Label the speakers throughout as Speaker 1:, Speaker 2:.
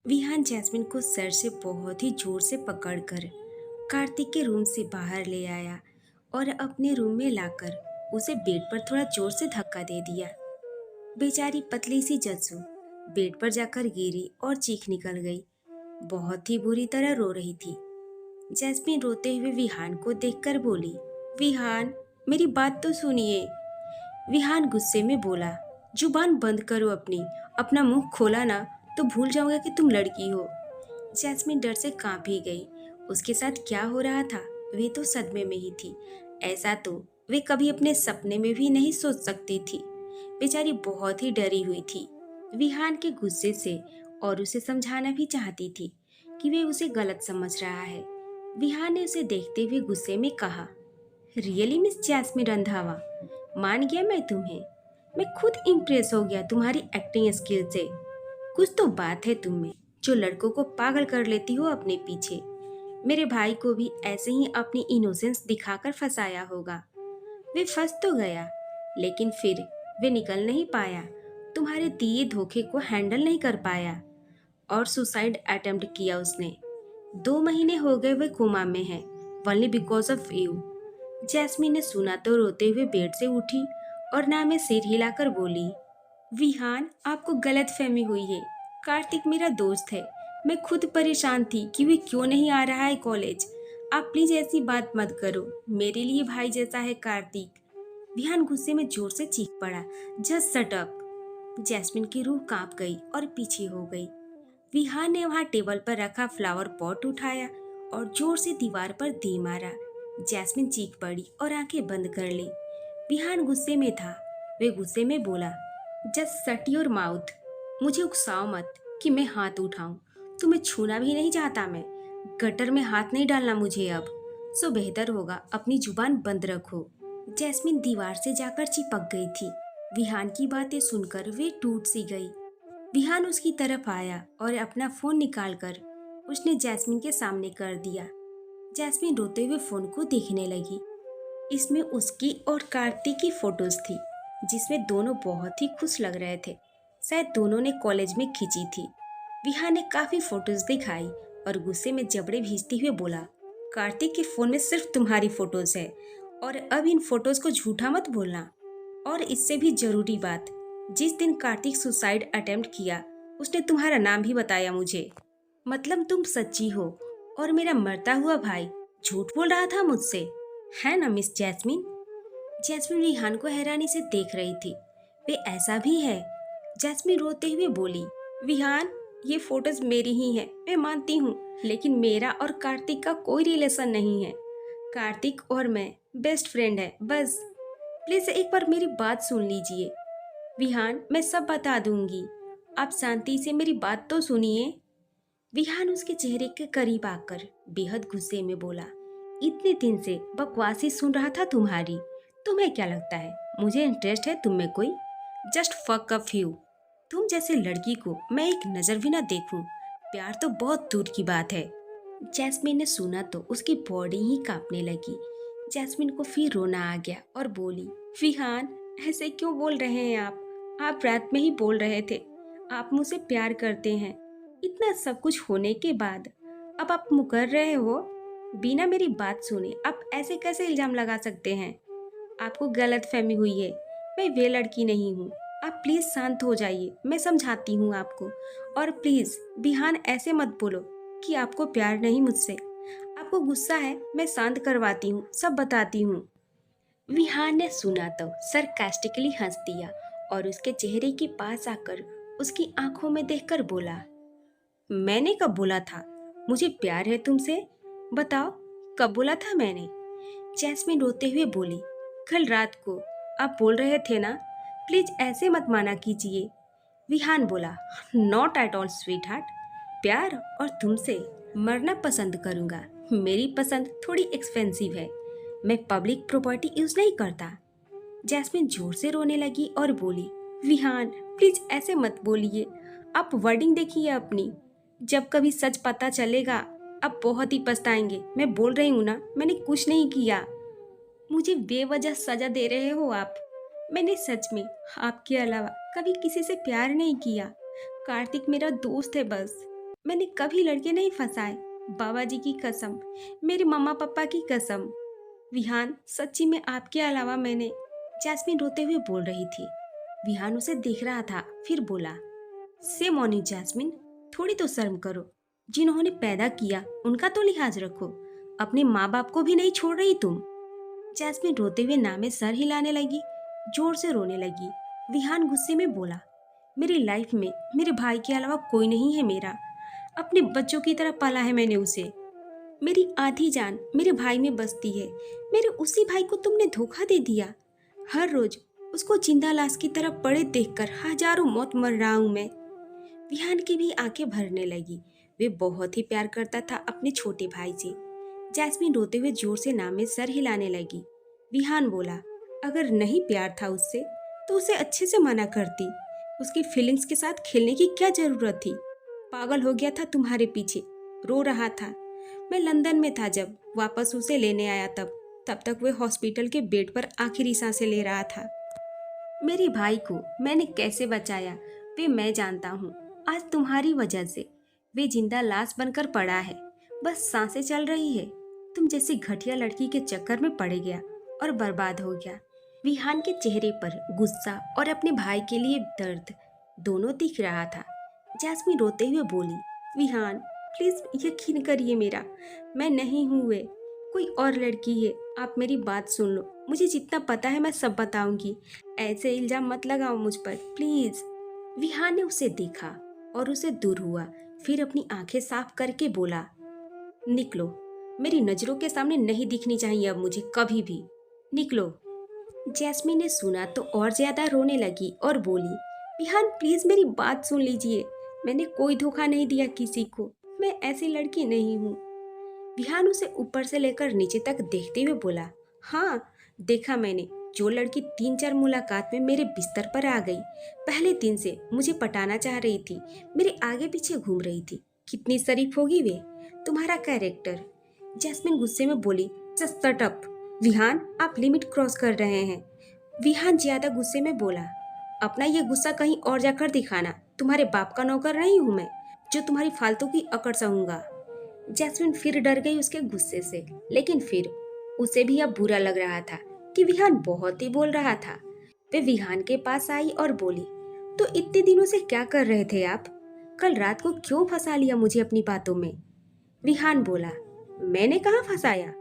Speaker 1: Vihaan jasmine को sir से बहुत ही जोर से पकड़कर कार्तिक के रूम से बाहर ले आया और अपने रूम में लाकर उसे बेड पर थोड़ा जोर से धक्का दे दिया। बेचारी पतली सी जज्जू बेड पर जाकर गिरी और चीख निकल गई। बहुत ही बुरी तरह रो रही थी। जैस्मिन रोते हुए विहान को देखकर बोली, विहान, मेरी बात तो सुनिए। विहान गुस्से में बोला, जुबान बंद करो अपनी। अपना मुंह खोला ना तो भूल जाऊंगा कि तुम लड़की हो। जैस्मिन डर से कांप ही गई। उसके साथ क्या हो रहा था, वे तो सदमे में ही थी। ऐसा तो वे कभी अपने सपने में भी नहीं सोच सकती थी। बेचारी बहुत ही डरी हुई थी विहान के गुस्से से, और उसे समझाना भी चाहती थी कि वे उसे गलत समझ रहा है। विहान ने उसे देखते हुए गुस्से में कहा, रियली मिस जैस्मिन रंधावा, मान गया मैं तुम्हें। मैं खुद इम्प्रेस हो गया तुम्हारी एक्टिंग स्किल से। कुछ तो बात है तुम में, जो लड़कों को पागल कर लेती हो अपने पीछे। मेरे भाई को भी ऐसे ही अपनी इनोसेंस दिखाकर फंसाया होगा। वे फंस तो गया, लेकिन फिर वे निकल नहीं पाया। तुम्हारे दिए धोखे को हैंडल नहीं कर पाया और सुसाइड अटेम्प्ट किया उसने। 2 महीने हो गए वे कोमा में है, only because of you. Jasmine ने सुना तो रोते हुए बेड से उठी और ना में सिर हिलाकर बोली, विहान, आपको गलत फहमी हुई है। कार्तिक मेरा दोस्त है। मैं खुद परेशान थी कि वे क्यों नहीं आ रहा है कॉलेज। आप प्लीज ऐसी बात मत करो। मेरे लिए भाई जैसा है कार्तिक। विहान गुस्से में जोर से चीख पड़ा, जस्ट शट अप। जैस्मिन की रूह कांप गई और पीछे हो गई। विहान ने वहां टेबल पर रखा फ्लावर पॉट उठाया और जोर से दीवार पर दे मारा। जैस्मिन चीख पड़ी और आंखें बंद कर ली। विहान गुस्से में था। वे गुस्से में बोला, जस्ट शट योर माउथ। मुझे उकसाओ मत कि मैं हाथ उठाऊं। तुम्हें छूना भी नहीं चाहता मैं। गटर में हाथ नहीं डालना मुझे अब। सो बेहतर होगा अपनी जुबान बंद रखो। जैस्मिन दीवार से जाकर चिपक गई थी। विहान की बातें सुनकर वे टूट सी गई। विहान उसकी तरफ आया और अपना फोन निकालकर उसने जैस्मिन के सामने कर दिया। जैस्मिन रोते हुए फोन को देखने लगी। इसमें उसकी और कार्तिक की फोटोज थी, जिसमें दोनों बहुत ही खुश लग रहे थे। शायद दोनों ने कॉलेज में खींची थी। विहान ने काफी फोटोज दिखाई और गुस्से में जबड़े भींचते हुए बोला, कार्तिक के फोन में सिर्फ तुम्हारी फोटोज है और अब इन फोटोज को झूठा मत बोलना। और इससे भी जरूरी बात, जिस दिन कार्तिक सुसाइड अटेम्प्ट किया उसने तुम्हारा नाम भी बताया मुझे। मतलब तुम सच्ची हो और मेरा मरता हुआ भाई झूठ बोल रहा था मुझसे, है ना मिस जैस्मिन? जैस्मिन रिहान को हैरानी से देख रही थी। वे ऐसा भी है? जैस्मिन रोते हुए बोली, विहान, ये फोटोज मेरी ही हैं, मैं मानती हूँ, लेकिन मेरा और कार्तिक का कोई रिलेशन नहीं है। कार्तिक और मैं बेस्ट फ्रेंड है बस। प्लीज एक बार मेरी बात सुन लीजिए। विहान, मैं सब बता दूंगी। आप शांति से मेरी बात तो सुनिए। विहान उसके चेहरे के करीब आकर बेहद गुस्से में बोला, इतने दिन से बकवासी सुन रहा था तुम्हारी। तुम्हें क्या लगता है मुझे इंटरेस्ट है तुम में कोई? Just fuck a few. तुम जैसे लड़की को मैं एक नजर भी ना देखूं, प्यार तो बहुत दूर की बात है। जैस्मिन ने सुना तो उसकी बॉडी ही कांपने लगी। जैस्मिन को फिर रोना आ गया और बोली, विहान, ऐसे क्यों बोल रहे हैं आप रात में ही बोल रहे थे आप मुझसे प्यार करते हैं। इतना सब कुछ होने के बाद अब आप मुकर रहे हो। बिना मेरी बात सुने आप ऐसे कैसे इल्जाम लगा सकते हैं? आपको गलत फहमी हुई है। मैं वे लड़की नहीं हूँ। आप प्लीज शांत हो जाइए, मैं समझाती हूँ आपको। और प्लीज विहान, ऐसे मत बोलो कि आपको प्यार नहीं मुझसे। आपको गुस्सा है, मैं शांत करवाती हूँ, सब बताती हूँ। विहान ने सुना तो सरकास्टिकली हंस दिया और उसके चेहरे के पास आकर उसकी आंखों में देखकर बोला, मैंने कब बोला था मुझे प्यार है तुमसे? बताओ, कब बोला था मैंने? जैस्मिन रोते हुए बोली, कल रात को। आप बोल रहे थे ना, प्लीज ऐसे मत माना कीजिए। विहान बोला, not at all sweet heart. प्यार और तुमसे मरना पसंद करूंगा। मेरी पसंद थोड़ी एक्सपेंसिव है। मैं पब्लिक प्रॉपर्टी यूज नहीं करता। जैस्मिन जोर से रोने लगी और बोली, विहान, प्लीज ऐसे मत बोलिए। आप वर्डिंग देखिए अपनी। जब कभी सच पता चलेगा आप बहुत ही पछताएंगे। मैं बोल रही हूँ ना, मैंने कुछ नहीं किया। मुझे बेवजह सजा दे रहे हो आप। मैंने सच में आपके अलावा कभी किसी से प्यार नहीं किया। कार्तिक मेरा दोस्त है बस। मैंने कभी लड़के नहीं फंसाए, बाबा जी की कसम, मेरे मम्मा पापा की कसम। विहान, सच्ची में आपके अलावा मैंने। जैस्मिन रोते हुए बोल रही थी। विहान उसे देख रहा था, फिर बोला, सेम ऑन यू जैस्मिन, थोड़ी तो शर्म करो। जिन्होंने पैदा किया उनका तो लिहाज रखो। अपने माँ बाप को भी नहीं छोड़ रही तुम। जैस्मिन रोते हुए ना में सर हिलाने लगी, जोर से रोने लगी। विहान गुस्से में बोला, मेरी लाइफ में मेरे भाई के अलावा कोई नहीं है मेरा। अपने बच्चों की तरह पाला है मैंने उसे। मेरी आधी जान मेरे भाई में बसती है। मेरे उसी भाई को तुमने धोखा दे दिया। हर रोज उसको जिंदा लाश की तरह पड़े देखकर हजारों मौत मर रहा हूं मैं। विहान की भी आंखें भरने लगी। वे बहुत ही प्यार करता था अपने छोटे भाई से। जैस्मिन रोते हुए जोर से नाम में सर हिलाने लगी। विहान बोला, अगर नहीं प्यार था उससे तो उसे अच्छे से मना करती। उसकी फीलिंग्स के साथ खेलने की क्या जरूरत थी। पागल हो गया था तुम्हारे पीछे, रो रहा था। मैं लंदन में था जब वापस उसे लेने आया, तब तक वह हॉस्पिटल के बेड पर आखिरी सांसें ले रहा था। मेरे भाई को मैंने कैसे बचाया वे मैं जानता हूँ। आज तुम्हारी वजह से वे जिंदा लाश बनकर पड़ा है, बस सांसें चल रही है। तुम जैसी घटिया लड़की के चक्कर में पड़ गया और बर्बाद हो गया। विहान के चेहरे पर गुस्सा और अपने भाई के लिए दर्द दोनों दिख रहा था। जैस्मीन रोते हुए बोली, विहान प्लीज यकीन करिए मेरा, मैं नहीं हूँ वे, कोई और लड़की है। आप मेरी बात सुन लो, मुझे जितना पता है मैं सब बताऊंगी। ऐसे इल्जाम मत लगाओ मुझ पर प्लीज। विहान ने उसे देखा और उसे दूर हुआ, फिर अपनी आंखें साफ करके बोला, निकलो, मेरी नजरों के सामने नहीं दिखनी चाहिए अब मुझे कभी भी, निकलो। जैस्मीन ने सुना तो और ज्यादा रोने लगी और बोली, विहान प्लीज मेरी बात सुन लीजिए, मैंने कोई धोखा नहीं दिया किसी को, मैं ऐसी लड़की नहीं हूँ। विहान उसे ऊपर से लेकर नीचे तक देखते हुए बोला, हाँ देखा मैंने, जो लड़की 3-4 मुलाकात में मेरे बिस्तर पर आ गई, पहले दिन से मुझे पटाना चाह रही थी, मेरे आगे पीछे घूम रही थी, कितनी शरीफ होगी वे। तुम्हारा कैरेक्टर। जैस्मिन गुस्से में बोली, जस्ट शट अप। विहान आप लिमिट क्रॉस कर रहे हैं। विहान ज्यादा गुस्से में बोला, अपना ये गुस्सा कहीं और जाकर दिखाना, तुम्हारे बाप का नौकर नहीं हूं मैं जो तुम्हारी फालतू की अकड़ सहूंगा। जैस्मिन फिर डर गई उसके गुस्से से, लेकिन फिर उसे भी अब बुरा लग रहा था कि विहान बहुत ही बोल रहा था। वे विहान के पास आई और बोली, तो इतने दिनों से क्या कर रहे थे आप? कल रात को क्यों फंसा लिया मुझे अपनी बातों में? विहान बोला, मैंने कहाँ फंसाया,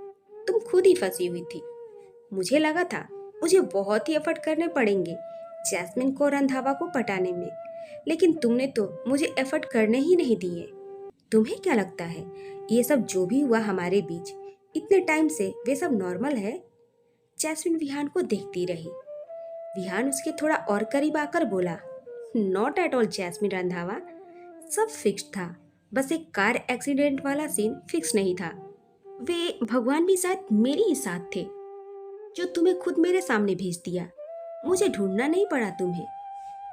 Speaker 1: तुम खुद ही फंसी हुई थी। मुझे लगा था मुझे बहुत ही एफर्ट करने पड़ेंगे जैस्मिन को रंधावा को पटाने में, लेकिन तुमने तो मुझे एफर्ट करने ही नहीं दिए। तुम्हें क्या लगता है ये सब जो भी हुआ हमारे बीच इतने टाइम से वे सब नॉर्मल है? जैस्मिन विहान को देखती रही। विहान उसके थोड़ा और करीब आकर बोला, not at all Jasmine Randhawa, सब फिक्स था, बस एक कार एक्सीडेंट वाला सीन फिक्स नहीं था। वे भगवान भी शायद मेरे ही साथ थे, जो तुम्हें खुद मेरे सामने भेज दिया। मुझे ढूंढना नहीं पड़ा तुम्हें।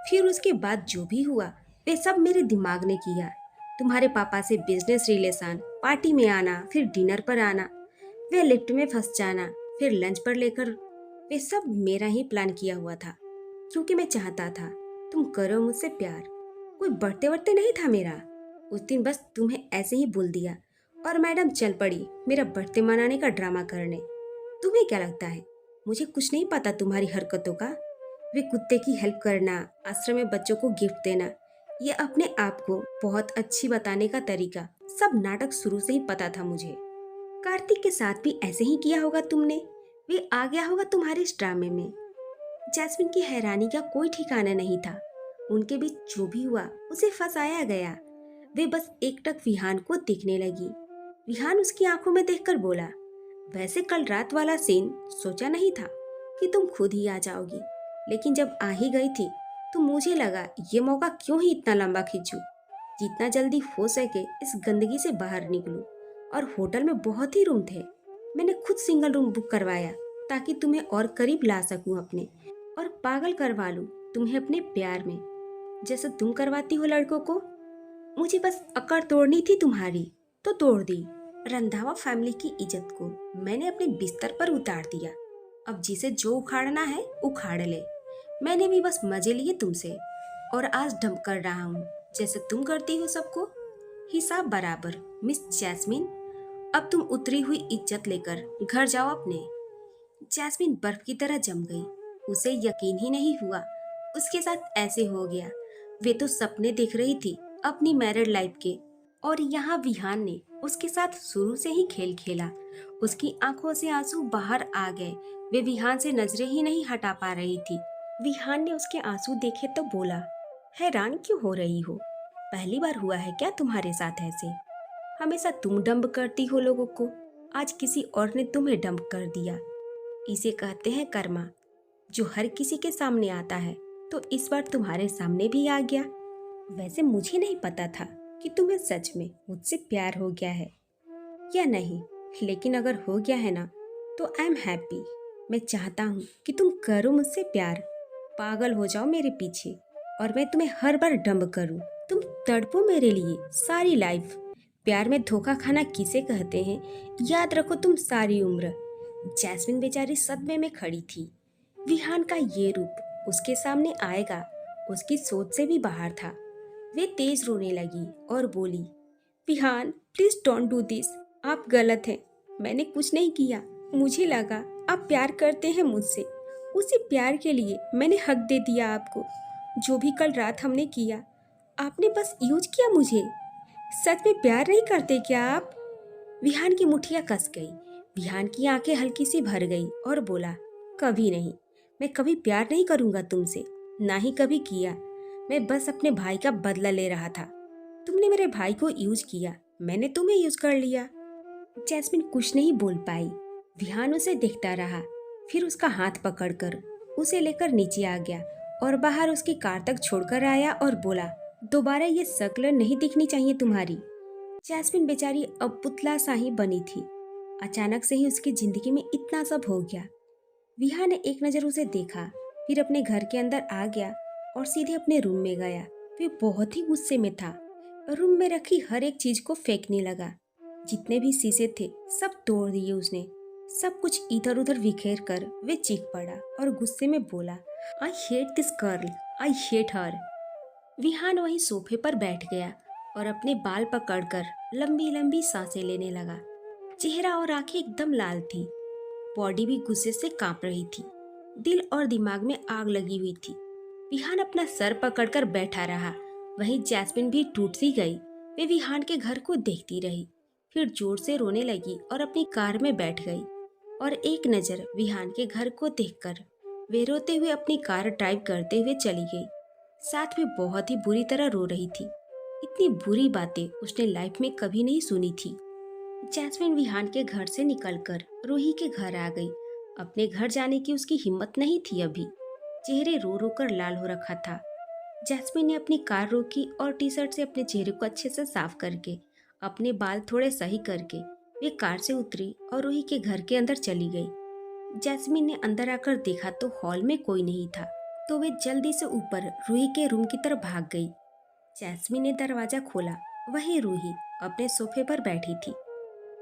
Speaker 1: फिर उसके बाद जो भी हुआ वे सब मेरे दिमाग ने किया। तुम्हारे पापा से बिजनेस रिलेशन, पार्टी में आना, फिर डिनर पर आना, वे लिफ्ट में फंस जाना, फिर लंच पर लेकर, वे सब मेरा ही प्लान किया हुआ था, क्योंकि मैं चाहता था तुम करो मुझसे प्यार। कोई बढ़ते बढ़ते नहीं था मेरा। उस दिन बस तुम्हें ऐसे ही बोल दिया और मैडम चल पड़ी मेरा बर्थडे मनाने का ड्रामा करने। तुम्हें क्या लगता है मुझे कुछ नहीं पता तुम्हारी हरकतों का? वे कुत्ते की हेल्प करना, आश्रम में बच्चों को गिफ्ट देना, ये अपने आप को बहुत अच्छी बताने का तरीका, सब नाटक शुरू से ही पता था मुझे। कार्तिक के साथ भी ऐसे ही किया होगा तुमने, वे आ गया होगा तुम्हारे इस ड्रामे में। जैस्मिन की हैरानी का कोई ठिकाना नहीं था। उनके बीच जो भी हुआ उसे फंसाया गया। वे बस एकटक विहान को देखने लगी। विहान उसकी आंखों में देखकर बोला, वैसे कल रात वाला सीन सोचा नहीं था कि तुम खुद ही आ जाओगी, लेकिन जब आ ही गई थी तो मुझे लगा ये मौका क्यों ही इतना लंबा खींचूं। जितना जल्दी हो सके इस गंदगी से बाहर निकलूं। और होटल में बहुत ही रूम थे, मैंने खुद सिंगल रूम बुक करवाया ताकि तुम्हें और करीब ला सकूं अपने, और पागल करवा लूं तुम्हें अपने प्यार में, जैसे तुम करवाती हो लड़कों को। मुझे बस अकड़ तोड़नी थी तुम्हारी, तो तोड़ दी। रंधावा फैमिली की इज्जत को मैंने अपने बिस्तर पर उतार दिया। अब जिसे जो उखाड़ना है उखाड़ ले। मैंने भी बस मजे लिए तुमसे, और आज डंप कर रहा हूँ जैसे तुम करती हो सबको। हिसाब बराबर। मिस जैस्मिन, अब तुम उतरी हुई इज्जत लेकर घर जाओ अपने। जैस्मिन बर्फ की तरह जम गई। उसे यकीन ही नहीं हुआ उसके साथ ऐसे हो गया। वे तो सपने देख रही थी अपनी मैरिड लाइफ के, और यहाँ विहान ने उसके साथ शुरू से ही खेल खेला। उसकी आंखों से आंसू बाहर आ गए। वे विहान से नजरें ही नहीं हटा पा रही थी। विहान ने उसके आंसू देखे तो बोला, हैरान क्यों हो रही हो? पहली बार हुआ है क्या तुम्हारे साथ ऐसे? हमेशा तुम डंप करती हो लोगों को, आज किसी और ने तुम्हें डंप कर दिया। इसे कहते हैं कर्मा, जो हर किसी के सामने आता है, तो इस बार तुम्हारे सामने भी आ गया। वैसे मुझे नहीं पता था कि तुम्हें सच में मुझसे प्यार हो गया है या नहीं, लेकिन अगर हो गया है ना, तो आई एम हैप्पी। मैं चाहता हूँ कि तुम करो मुझसे प्यार, पागल हो जाओ मेरे पीछे, और मैं तुम्हें हर बार डंप करूँ। तुम तड़पो मेरे लिए सारी लाइफ। प्यार में धोखा खाना किसे कहते हैं, याद रखो तुम सारी उम्र। जैस्मिन बेचारी सदमे में खड़ी थी। विहान का ये रूप उसके सामने आएगा, उसकी सोच से भी बाहर था। वे तेज रोने लगी और बोली, Vihaan please don't do this. आप गलत हैं। मैंने कुछ नहीं किया। मुझे लगा आप प्यार करते हैं मुझसे। उसी प्यार के लिए मैंने हक दे दिया आपको। जो भी कल रात हमने किया, आपने बस यूज किया मुझे। सच में प्यार नहीं करते क्या आप? विहान की मुठ्ठियां कस गई। विहान की आंखें हल्की सी भर गई और बोला, कभी नहीं। मैं कभी प्यार नहीं करूंगा तुमसे, ना ही कभी किया। मैं बस अपने भाई का बदला ले रहा था। तुमने मेरे भाई को यूज किया, मैंने तुम्हें यूज कर लिया। जैस्मिन कुछ नहीं बोल पाई। विहान उसे देखता रहा, फिर उसका हाथ पकड़कर उसे लेकर नीचे आ गया और बाहर उसकी कार तक छोड़कर आया और बोला, दोबारा ये शक्ल नहीं दिखनी चाहिए तुम्हारी। जैस्मिन बेचारी अब पुतला सा ही बनी थी। अचानक से ही उसकी जिंदगी में इतना सब हो गया। विहा ने एक नजर उसे देखा, फिर अपने घर के अंदर आ गया और सीधे अपने रूम में गया। वे बहुत ही गुस्से में था। रूम में रखी हर एक चीज को फेंकने लगा। जितने भी शीशे थे सब तोड़ दिए उसने। सब कुछ इधर उधर बिखेर कर वे चीख पड़ा और गुस्से में बोला, I hate this girl, I hate her. Vihaan वहीं सोफे पर बैठ गया और अपने बाल पकड़कर लंबी लंबी सांसें लेने लगा। चेहरा और आंखें एकदम लाल थी। बॉडी भी गुस्से से कांप रही थी। दिल और दिमाग में आग लगी हुई थी। विहान अपना सर पकड़कर बैठा रहा। वहीं जैस्मिन भी टूट सी गई। वे विहान के घर को देखती रही, फिर जोर से रोने लगी और अपनी कार में बैठ गई। और एक नजर विहान के घर को देखकर वे रोते हुए अपनी कार ड्राइव करते हुए चली गई। साथ में बहुत ही बुरी तरह रो रही थी। इतनी बुरी बातें उसने लाइफ में कभी नहीं सुनी थी। जैस्मिन विहान के घर से निकलकर रूही के घर आ गई। अपने घर जाने की उसकी हिम्मत नहीं थी अभी। चेहरे रो रो कर लाल हो रखा था। जैस्मिन ने अपनी कार रोकी और टी शर्ट से अपने चेहरे को अच्छे से साफ करके, अपने बाल थोड़े सही करके वे कार से उतरी और रूही के घर के अंदर चली गई। जैस्मिन ने अंदर आकर देखा तो हॉल में कोई नहीं था, तो वे जल्दी से ऊपर रूही के रूम की तरफ भाग गई। जैस्मिन ने दरवाजा खोला। वहीं रूही अपने सोफे पर बैठी थी।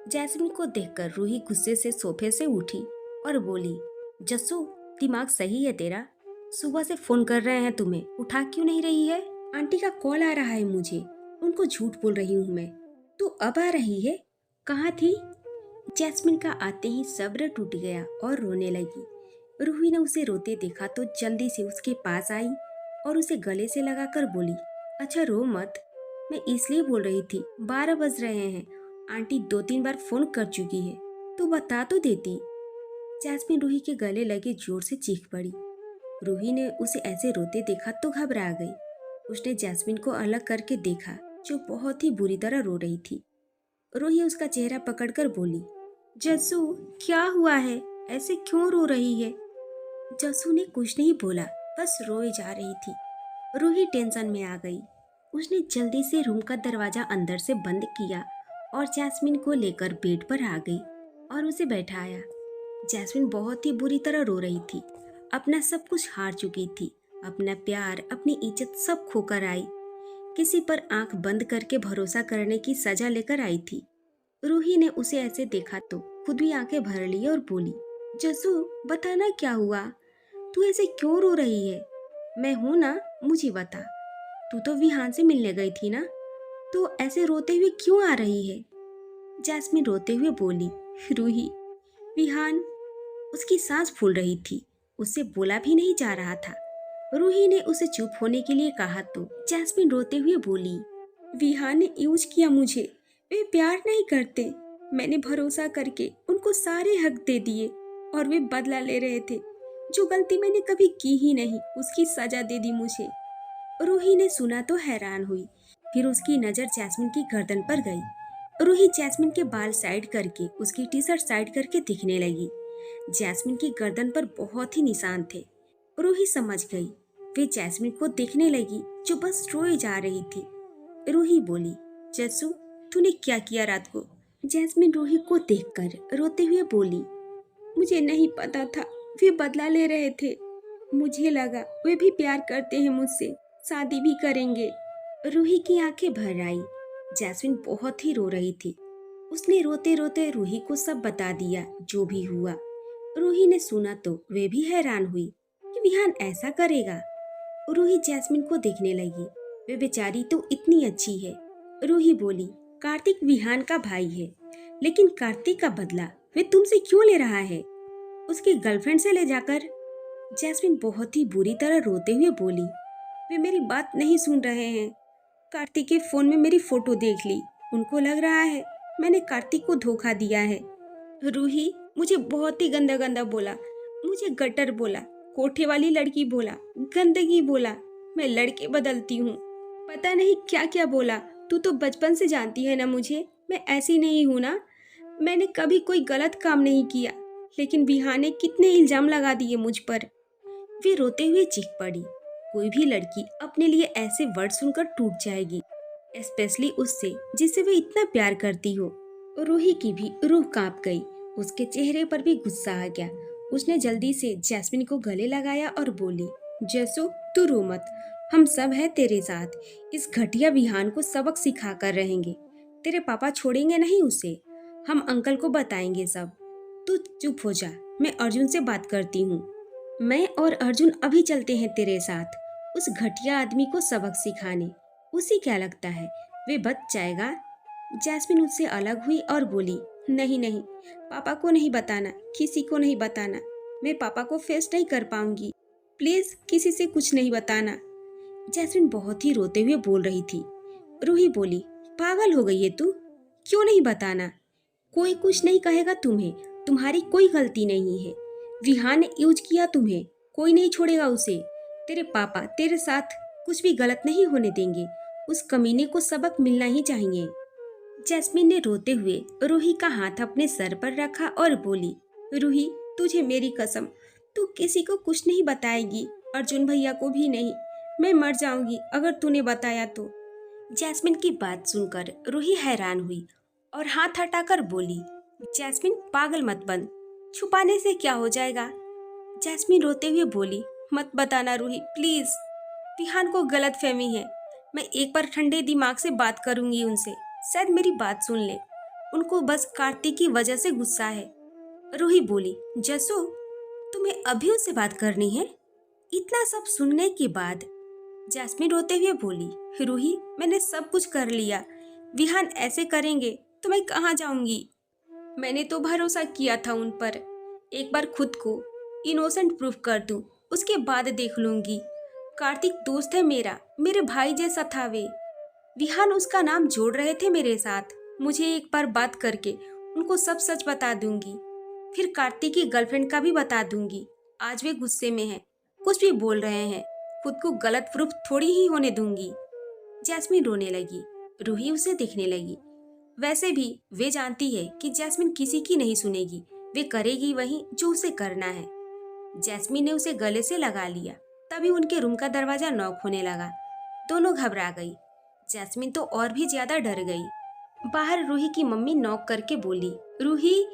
Speaker 1: जैस्मिन को देखकर रूही गुस्से से सोफे से उठी और बोली, जस्सू दिमाग सही है तेरा? सुबह से फोन कर रहे हैं तुम्हें, उठा क्यों नहीं रही है? आंटी का कॉल आ रहा है मुझे, उनको झूठ बोल रही हूँ मैं। तू अब आ रही है? कहाँ थी? जैस्मिन का आते ही सब्र टूट गया और रोने लगी। रूही ने उसे रोते देखा तो जल्दी से उसके पास आई और उसे गले से लगाकर बोली, अच्छा रो मत। मैं इसलिए बोल रही थी, 12 बज रहे हैं, आंटी 2-3 बार फोन कर चुकी है, तू बता तो देती। जैस्मिन रूही के गले लगे जोर से चीख पड़ी। रूही ने उसे ऐसे रोते देखा तो घबरा गई। उसने जैस्मिन को अलग करके देखा, जो बहुत ही बुरी तरह रो रही थी। रूही उसका चेहरा पकड़कर बोली, जस्सू क्या हुआ है, ऐसे क्यों रो रही है? जस्सू ने कुछ नहीं बोला, बस रोए जा रही थी। रूही टेंशन में आ गई। उसने जल्दी से रूम का दरवाजा अंदर से बंद किया और जैस्मिन को लेकर बेड पर आ गई और उसे बैठाया। जैस्मिन बहुत ही बुरी तरह रो रही थी। अपना सब कुछ हार चुकी थी। अपना प्यार, अपनी इज्जत सब खोकर आई। किसी पर आंख बंद करके भरोसा करने की सजा लेकर आई थी। रूही ने उसे ऐसे देखा तो खुद भी आंखें भर ली और बोली, जस्सू बताना क्या हुआ? तू ऐसे क्यों रो रही है? मैं हूं ना, मुझे बता। तू तो विहान से मिलने गई थी ना? तो ऐसे रोते हुए क्यों आ रही है? जैस्मिन रोते हुए बोली, रूही, विहान। उसकी सांस फूल रही थी, उससे बोला भी नहीं जा रहा था। रूही ने उसे चुप होने के लिए कहा तो जैस्मिन रोते हुए बोली, विहान ने यूज किया मुझे, वे प्यार नहीं करते। मैंने भरोसा करके उनको सारे हक दे दिए और वे बदला ले रहे थे। जो गलती मैंने कभी की ही नहीं, उसकी सजा दे दी मुझे। रूही ने सुना तो हैरान हुई। फिर उसकी नजर जैस्मिन की गर्दन पर गई। रूही जैस्मिन के बाल साइड करके उसकी टी शर्ट साइड करके दिखने लगी। जैस्मिन की गर्दन पर बहुत ही निशान थे। रूही समझ गई। वे जैस्मिन को देखने लगी जो बस रोए जा रही थी। रूही बोली, जस्सू, तूने क्या किया रात को? जैस्मिन रूही को देखकर रोते हुए बोली, मुझे नहीं पता था, वे बदला ले रहे थे। मुझे लगा वे भी प्यार करते हैं मुझसे, शादी भी करेंगे। रूही की आंखें भर आई। जैस्मिन बहुत ही रो रही थी। उसने रोते रोते रूही को सब बता दिया जो भी हुआ। रूही ने सुना तो वे भी हैरान हुई कि विहान ऐसा करेगा। रूही जैस्मिन को देखने लगी। वे बेचारी तो इतनी अच्छी है। रूही बोली, कार्तिक विहान का भाई है, लेकिन कार्तिक का बदला वे तुमसे क्यों ले रहा है? उसकी गर्लफ्रेंड से ले जाकर। जैस्मिन बहुत ही बुरी तरह रोते हुए बोली, वे मेरी बात नहीं सुन रहे हैं। कार्तिक के फोन में मेरी फोटो देख ली। उनको लग रहा है मैंने कार्तिक को धोखा दिया है। रूही मुझे बहुत ही गंदा गंदा बोला, मुझे गटर बोला, कोठे वाली लड़की बोला, गंदगी बोला। मैं लड़के बदलती हूँ, पता नहीं क्या क्या बोला। तू तो बचपन से जानती है ना मुझे, मैं ऐसी नहीं हूँ ना। मैंने कभी कोई गलत काम नहीं किया, लेकिन विहान ने कितने इल्जाम लगा दिए मुझ पर। वे रोते हुए चीख पड़ी। कोई भी लड़की अपने लिए ऐसे वर्ड सुनकर टूट जाएगी, स्पेशली उससे जिसे वे इतना प्यार करती हो। रूही की भी रूह कांप गई। उसके चेहरे पर भी गुस्सा आ गया। उसने जल्दी से जैस्मिन को गले लगाया और बोली, जैसू, तू रो मत, हम सब है तेरे साथ। इस घटिया विहान को सबक सिखा कर रहेंगे। तेरे पापा छोड़ेंगे नहीं उसे, हम अंकल को बताएंगे सब। तू चुप हो जा, मैं अर्जुन से बात करती हूँ। मैं और अर्जुन अभी चलते हैं तेरे साथ, उस घटिया आदमी को सबक सिखाने। उसे क्या लगता है वे बच जाएगा? जैस्मिन उससे अलग हुई और बोली, नहीं नहीं, पापा को नहीं बताना, किसी को नहीं बताना। मैं पापा को फेस नहीं कर पाऊंगी, प्लीज किसी से कुछ नहीं बताना। जैस्मिन बहुत ही रोते हुए बोल रही थी। रूही बोली, पागल हो गई है तू, क्यों नहीं बताना? कोई कुछ नहीं कहेगा तुम्हें, तुम्हारी कोई गलती नहीं है। विहान ने यूज किया तुम्हें, कोई नहीं छोड़ेगा उसे। तेरे पापा तेरे साथ कुछ भी गलत नहीं होने देंगे। उस कमीने को सबक मिलना ही चाहिए। जैस्मिन ने रोते हुए रूही का हाथ अपने सर पर रखा और बोली, रूही, तुझे मेरी कसम, तू किसी को कुछ नहीं बताएगी, अर्जुन भैया को भी नहीं। मैं मर जाऊंगी अगर तूने बताया तो। जैस्मिन की बात सुनकर रूही हैरान हुई और हाथ हटाकर बोली, जैस्मिन पागल मत बन, छुपाने से क्या हो जाएगा? जैस्मिन रोते हुए बोली, मत बताना रूही, प्लीज। विहान को गलत फहमी है। मैं एक बार ठंडे दिमाग से बात करूंगी उनसे, शायद मेरी बात सुन ले। उनको बस कार्तिक की वजह से गुस्सा है। रूही बोली, जसो, तुम्हें अभी उससे बात करनी है? इतना सब सुनने के बाद जैस्मिन रोते हुए बोली, रूही, मैंने सब कुछ कर लिया। विहान ऐसे करेंगे तो मैं कहाँ जाऊंगी? मैंने तो भरोसा किया था उन पर। एक बार खुद को इनोसेंट प्रूफ कर दूं, उसके बाद देख लूंगी। कार्तिक दोस्त है मेरा, मेरे भाई जैसा था वे। विहान उसका नाम जोड़ रहे थे मेरे साथ। मुझे एक बार बात करके उनको सब सच बता दूंगी, फिर कार्तिक की गर्लफ्रेंड का भी बता दूंगी। आज वे गुस्से में हैं, कुछ भी बोल रहे हैं, खुद को गलत प्रूफ थोड़ी ही होने दूंगी। जैस्मिन रोने लगी। रूही उसे देखने लगी। वैसे भी वे जानती है कि जैस्मिन किसी की नहीं सुनेगी, वे करेगी वही जो उसे करना है। जैस्मिन ने उसे गले से लगा लिया। तभी उनके रूम का दरवाजा नॉक होने लगा। दोनों घबरा गई। जैस्मिन तो और भी ज्यादा डर गई। बाहर रूही की मम्मी नॉक करके बोली, रूही,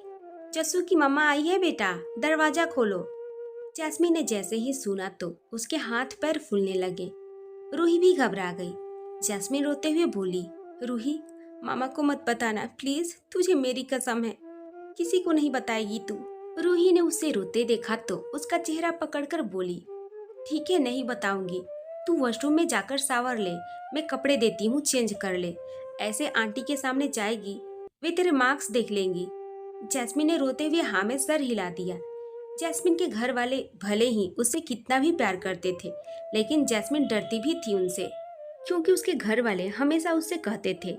Speaker 1: जस्सू की मम्मा आई है बेटा, दरवाजा खोलो। जैस्मिन ने जैसे ही सुना तो उसके हाथ पैर फूलने लगे। रूही भी घबरा गई। जैस्मिन रोते हुए बोली, रूही, मामा को मत बताना प्लीज, तुझे मेरी कसम है, किसी को नहीं बताएगी तू। रूही ने उसे रोते देखा तो उसका चेहरा पकड़कर बोली, ठीक है, नहीं बताऊंगी। तू वॉशरूम में जाकर शावर ले, मैं कपड़े देती हूँ, चेंज कर ले। ऐसे आंटी के सामने जाएगी, वे तेरे मार्क्स देख लेंगी। जैस्मिन ने रोते हुए हाँ में सर हिला दिया। जैस्मिन के घर वाले भले ही उससे कितना भी प्यार करते थे, लेकिन जैस्मिन डरती भी थी उनसे, क्योंकि उसके घर वाले हमेशा उससे कहते थे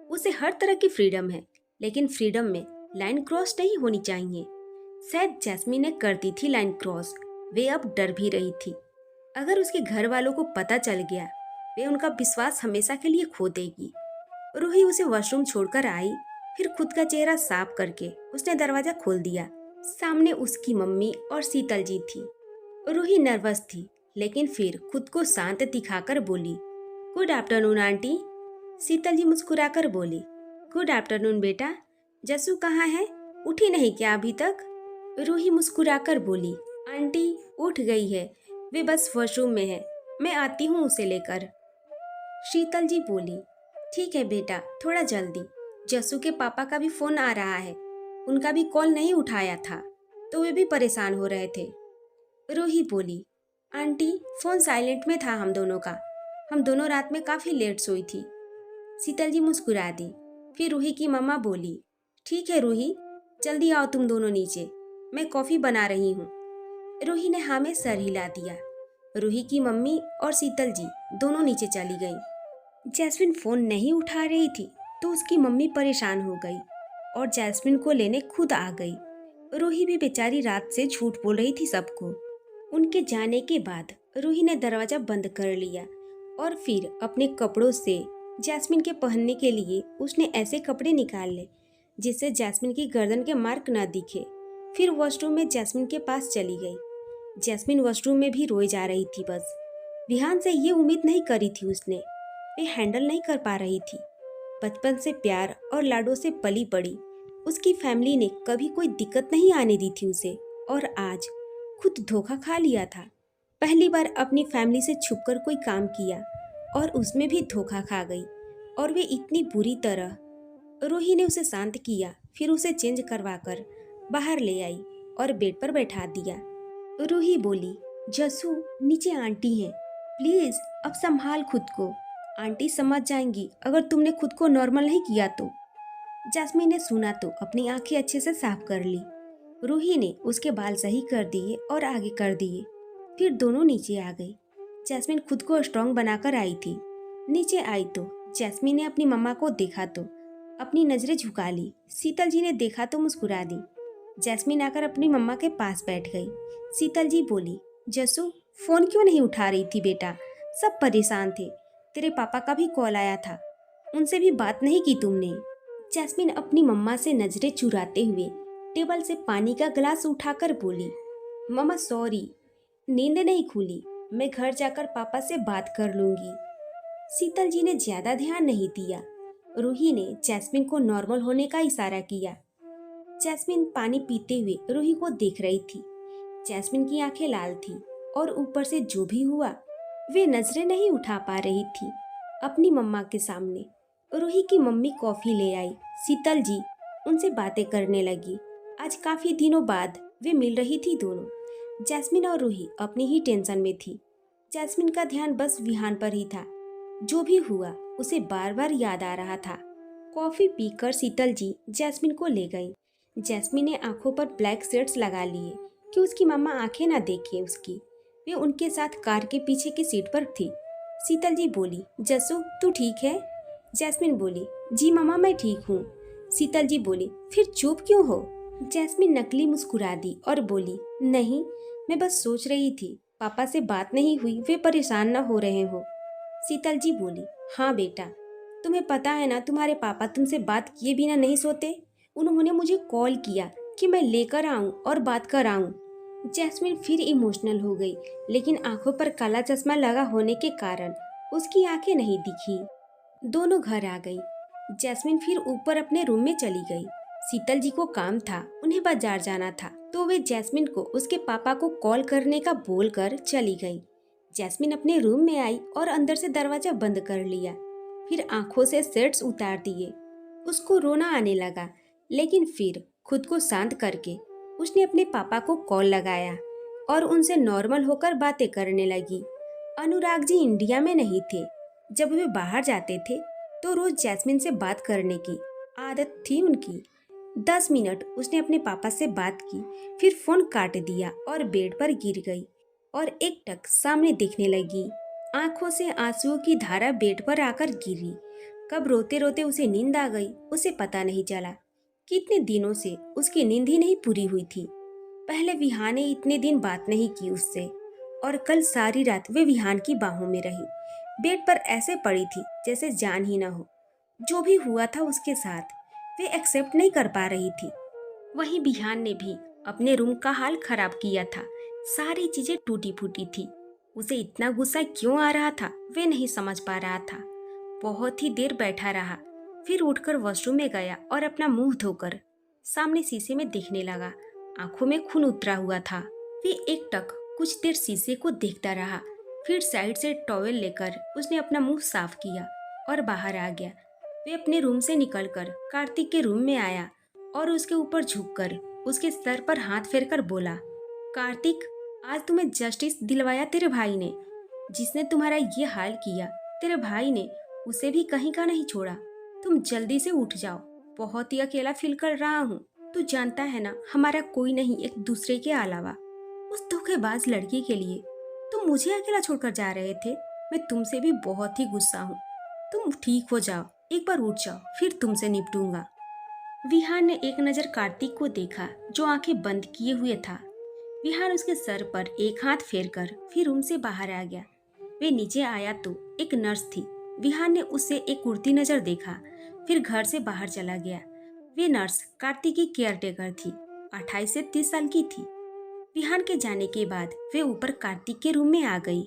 Speaker 1: उसे हर तरह की फ्रीडम है, लेकिन फ्रीडम में लाइन क्रॉस नहीं होनी चाहिए। शायद जैस्मिन ने कर दी थी लाइन क्रॉस। वे अब डर भी रही थी। अगर उसके घर वालों को पता चल गया, वे उनका विश्वास हमेशा के लिए खो देगी। रूही उसे वॉशरूम छोड़कर आई, फिर खुद का चेहरा साफ करके उसने दरवाजा खोल दिया। सामने उसकी मम्मी और शीतल जी थी। रूही नर्वस थी, लेकिन फिर खुद को शांत दिखाकर बोली, गुड आफ्टरनून आंटी। शीतल जी मुस्कुराकर बोली, गुड आफ्टरनून बेटा। जसू कहाँ है, उठी नहीं क्या अभी तक? रूही मुस्कुराकर बोली, आंटी उठ गई है, वे बस वॉशरूम में है, मैं आती हूँ उसे लेकर। शीतल जी बोली, ठीक है बेटा, थोड़ा जल्दी। जसू के पापा का भी फोन आ रहा है, उनका भी कॉल नहीं उठाया था, तो वे भी परेशान हो रहे थे। रूही बोली, आंटी फोन साइलेंट में था हम दोनों रात में काफी लेट सोई थी। शीतल जी मुस्कुरा दी। फिर रूही की मम्मा बोली, ठीक है रूही, जल्दी आओ तुम दोनों नीचे, मैं कॉफी बना रही हूँ। रूही ने हाँ में सर हिला दिया। रूही की मम्मी और शीतल जी दोनों नीचे चली गईं। जैस्मिन फोन नहीं उठा रही थी, तो उसकी मम्मी परेशान हो गई और जैस्मिन को लेने खुद आ गई। रूही भी बेचारी रात से झूठ बोल रही थी सबको। उनके जाने के बाद रूही ने दरवाजा बंद कर लिया और फिर अपने कपड़ों से जैस्मिन के पहनने के लिए उसने ऐसे कपड़े निकाल ले जिससे जैस्मिन की गर्दन के मार्क न दिखे। फिर वॉशरूम में जैस्मिन के पास चली गई। जैस्मिन वॉशरूम में भी रोए जा रही थी। बस विहान से ये उम्मीद नहीं करी थी उसने, वे हैंडल नहीं कर पा रही थी। बचपन से प्यार और लाडों से पली बड़ी उसकी फैमिली ने कभी कोई दिक्कत नहीं आने दी थी उसे, और आज खुद धोखा खा लिया था। पहली बार अपनी फैमिली से छुपकर कोई काम किया और उसमें भी धोखा खा गई, और वे इतनी बुरी तरह। रूही ने उसे शांत किया, फिर उसे चेंज करवाकर बाहर ले आई और बेड पर बैठा दिया। रूही बोली, जसू नीचे आंटी हैं, प्लीज अब संभाल खुद को, आंटी समझ जाएंगी अगर तुमने खुद को नॉर्मल नहीं किया तो। जैस्मिन ने सुना तो अपनी आंखें अच्छे से साफ कर ली। रूही ने उसके बाल सही कर दिए और आगे कर दिए। फिर दोनों नीचे आ गई। जैस्मिन खुद को स्ट्रांग बनाकर आई थी। नीचे आई तो जैस्मिन ने अपनी मम्मा को देखा तो अपनी नजरें झुका ली। शीतल जी ने देखा तो मुस्कुरा दी। जैस्मिन आकर अपनी मम्मा के पास बैठ गई। शीतल जी बोली, जसू फोन क्यों नहीं उठा रही थी बेटा, सब परेशान थे, तेरे पापा का भी कॉल आया था, उनसे भी बात नहीं की तुमने? जैस्मिन अपनी मम्मा से नजरें चुराते हुए टेबल से पानी का गिलास उठाकर बोली, मम्मा सॉरी, नींद नहीं खुली, मैं घर जाकर पापा से बात कर लूंगी। शीतल जी ने ज्यादा ध्यान नहीं दिया। रूही ने जैस्मिन को नॉर्मल होने का इशारा किया। जैस्मिन पानी पीते हुए रूही को देख रही थी। जैस्मिन की आंखें लाल थी और ऊपर से जो भी हुआ वे नजरें नहीं उठा पा रही थी अपनी मम्मा के सामने। रूही की मम्मी कॉफी ले आई। शीतल जी उनसे बातें करने लगी। आज काफी दिनों बाद वे मिल रही थी दोनों। जैस्मिन और रूही अपनी ही टेंशन में थी। जैस्मिन का ध्यान बस विहान पर ही था। जो भी हुआ उसे बार बार याद आ रहा था। कॉफी पीकर शीतल जी जैस्मिन को ले गई। जैस्मिन ने आंखों पर ब्लैक शेड्स लगा लिए कि उसकी मम्मा आंखें ना देखे उसकी। वे उनके साथ कार के पीछे की सीट पर थी। शीतल जी बोली, जसू तू ठीक है? जैस्मिन बोली, जी मम्मा मैं ठीक हूँ। शीतल जी बोली, फिर चुप क्यों हो? जैस्मिन नकली मुस्कुरा दी और बोली, नहीं, मैं बस सोच रही थी पापा से बात नहीं हुई, वे परेशान न हो रहे हो। शीतल जी बोली, हाँ बेटा, तुम्हें पता है ना तुम्हारे पापा तुमसे बात किए बिना नहीं सोते। उन्होंने मुझे कॉल किया कि मैं लेकर आऊं और बात कराऊं। जैस्मिन फिर इमोशनल हो गई, लेकिन आंखों पर काला चश्मा लगा होने के कारण उसकी आंखें नहीं दिखी। दोनों घर आ गई। जैस्मिन फिर ऊपर अपने रूम में चली गई। शीतल जी को काम था, उन्हें बाजार जाना था, तो वे जैस्मिन को उसके पापा को कॉल करने का बोलकर चली गई। जैस्मिन अपने रूम में आई और अंदर से दरवाजा बंद कर लिया। फिर आंखों से शेड्स उतार दिए। उसको रोना आने लगा, लेकिन फिर खुद को शांत करके उसने अपने पापा को कॉल लगाया और उनसे नॉर्मल होकर बातें करने लगी। अनुराग जी इंडिया में नहीं थे। जब वे बाहर जाते थे तो रोज जैस्मिन से बात करने की आदत थी उनकी। 10 मिनट उसने अपने पापा से बात की, फिर फोन काट दिया और बेड पर गिर गई और एकटक सामने देखने लगी। आंखों से आंसुओं की धारा बेड पर आकर गिरी। कब रोते रोते उसे नींद आ गई उसे पता नहीं चला। कितने दिनों से उसकी नींद ही नहीं पूरी हुई थी। पहले विहान ने इतने दिन बात नहीं की उससे, और कल सारी रात वे विहान की बाहों में रही। बेड पर ऐसे पड़ी थी जैसे जान ही न हो। जो भी हुआ था उसके साथ वे एक्सेप्ट नहीं कर पा रही थी। वहीं विहान ने भी अपने रूम का हाल खराब किया था। सारी चीजें टूटी फूटी थी। उसे इतना गुस्सा क्यों आ रहा था वे नहीं समझ पा रहा था। बहुत ही देर बैठा रहा, फिर उठकर वॉशरूम में गया और अपना मुंह धोकर सामने शीशे में देखने लगा। आंखों में खून उतरा हुआ था। वे एकटक कुछ देर शीशे को देखता रहा, फिर साइड से टॉवेल लेकर उसने अपना मुंह साफ किया और बाहर आ गया। वे अपने रूम से निकलकर कार्तिक के रूम में आया और उसके ऊपर झुककर उसके सर पर हाथ फेरकर बोला, कार्तिक, आज तुम्हें जस्टिस दिलवाया तेरे भाई ने। जिसने तुम्हारा ये हाल किया तेरे भाई ने उसे भी कहीं का नहीं छोड़ा। तुम जल्दी से उठ जाओ, बहुत ही अकेला फील कर रहा हूँ। तू जानता है ना, हमारा कोई नहीं एक दूसरे के अलावा। उस धोखेबाज लड़की के लिए तुम मुझे अकेला छोड़कर जा रहे थे। मैं तुमसे भी बहुत ही गुस्सा हूँ। तुम ठीक हो जाओ, एक बार उठ जाओ, फिर तुमसे निपटूंगा। विहान ने एक नजर कार्तिक को देखा जो आंखें बंद किए हुए था। विहान उसके सर पर एक हाथ फेरकर फिर रूम से बाहर आ गया। वे नीचे आया तो एक नर्स थी। विहान ने उससे एक उड़ती नजर देखा, फिर घर से बाहर चला गया। वे नर्स कार्तिक की केयरटेकर थी। 28 से 30 साल की थी। विहान के जाने के बाद वे ऊपर कार्तिक के रूम में आ गई।